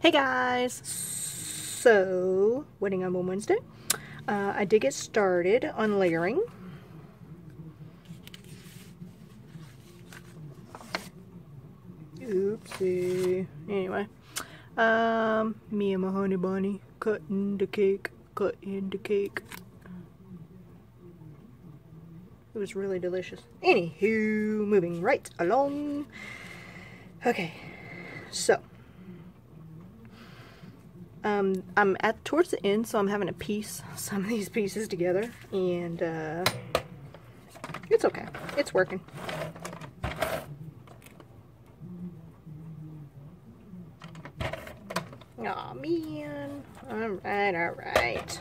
Hey guys! So, wedding on Wednesday. I did get started on layering. Oopsie. Anyway, me and my honey bunny cutting the cake. It was really delicious. Anywho, moving right along. Okay, so I'm towards the end, so I'm having to piece some of these pieces together, and it's okay. It's working. Aw, man. Alright.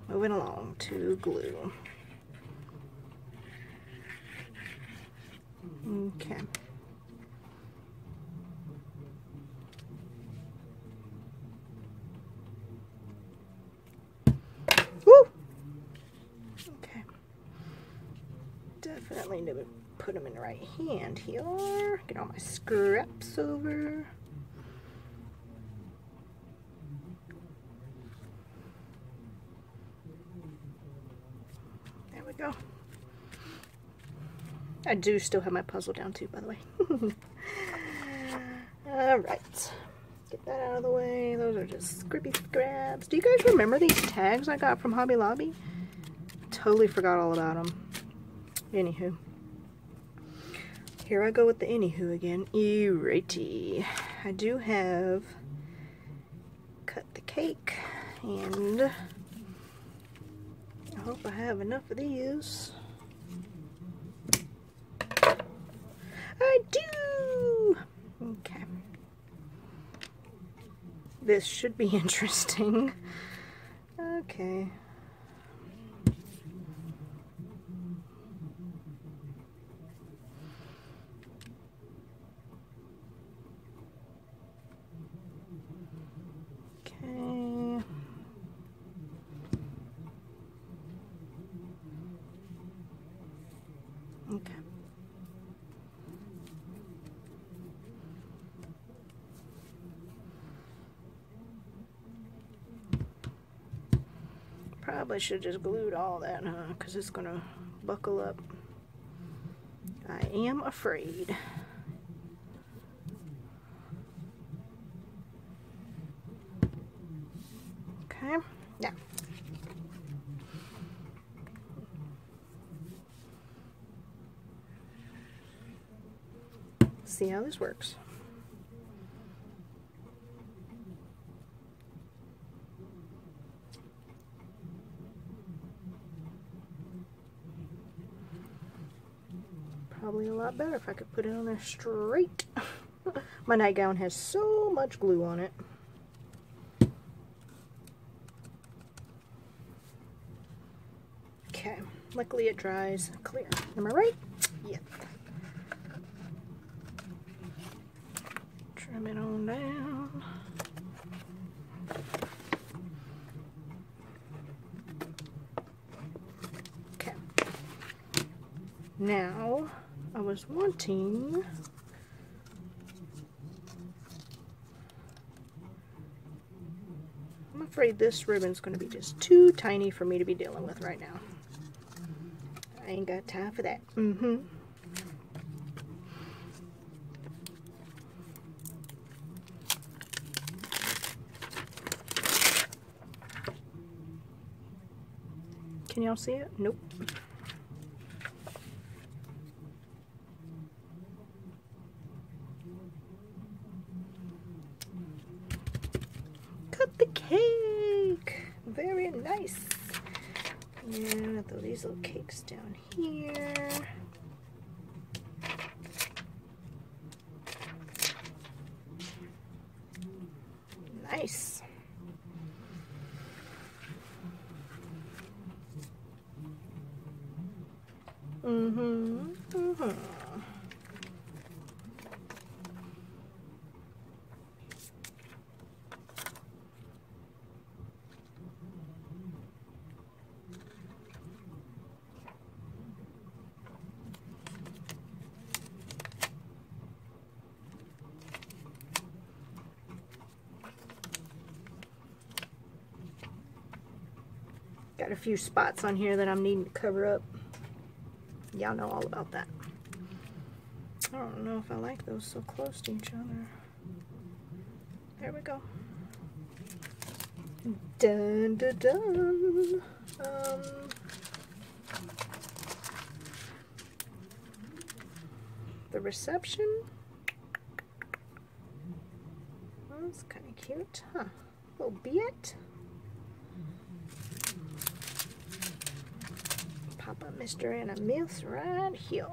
Moving along to glue. Okay. Woo! Okay. Definitely need to put them in the right hand here. Get all my scraps over. There we go. I do still have my puzzle down too, by the way. Alright. Get that out of the way. Those are just scrippy scraps. Do you guys remember these tags I got from Hobby Lobby? Totally forgot all about them. Anywho. Here I go with the anywho again. Alrighty. I do have cut the cake, and I hope I have enough of these. I do! Okay. This should be interesting. Okay. Okay. Probably should just glued all that, huh? Because it's gonna buckle up. I am afraid. Okay. Now. See how this works. Probably a lot better if I could put it on there straight. My nightgown has so much glue on it. Okay, luckily it dries clear. Am I right? Yep. Trim it on down. Okay. Now, I was wanting I'm afraid this ribbon's going to be just too tiny for me to be dealing with right now. I ain't got time for that. Can y'all see it? Nope. Cut the cake! Very nice. And I'll throw these little cakes down here. Nice. Got a few spots on here that I'm needing to cover up. Y'all know all about that. I don't know if I like those so close to each other. There we go. Dun dun dun. The reception. Oh, that's kind of cute, huh? Little bit. Papa, Mr. and a Miss right here.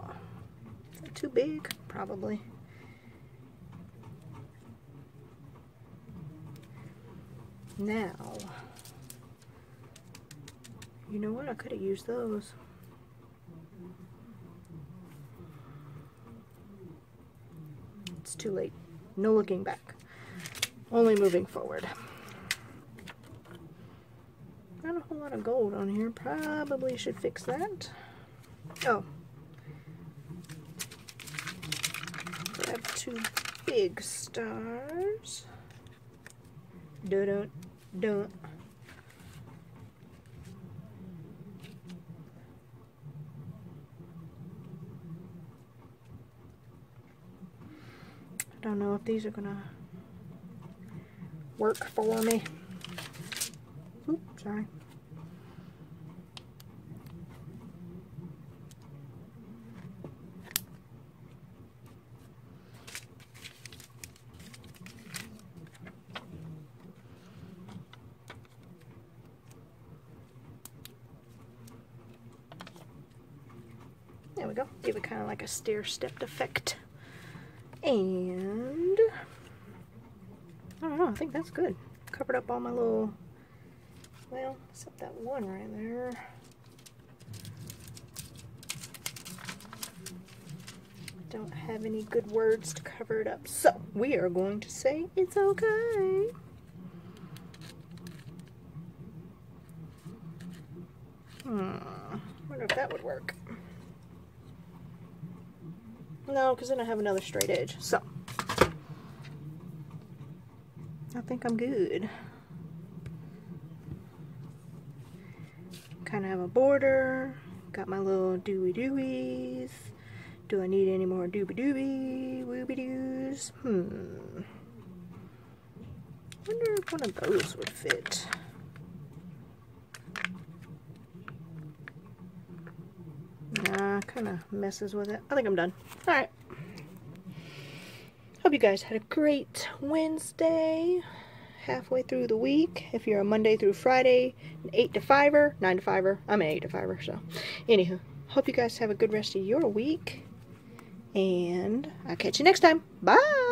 Is that too big? Probably. Now, you know what? I could have used those. It's too late. No looking back. Only moving forward. Not a whole lot of gold on here. Probably should fix that. Oh. Grab 2 big stars. Dun dun. I don't know if these are gonna work for me. Oops, sorry. There we go. Give it kind of like a stair-stepped effect. And I don't know, I think that's good. Covered up all my little, well, except that one right there. Don't have any good words to cover it up. So we are going to say it's okay. Wonder if that would work. No, because then I have another straight edge. So I think I'm good. Kind of have a border. Got my little dooey-dooies. Do I need any more doobie-doobie, wooby-doos? Wonder if one of those would fit. Nah, kind of messes with it. I think I'm done. Alright. Hope you guys had a great Wednesday. Halfway through the week. If you're a Monday through Friday, an 8 to 5er, 9 to 5er. I'm an 8 to 5er, so. Anywho, hope you guys have a good rest of your week. And I'll catch you next time. Bye!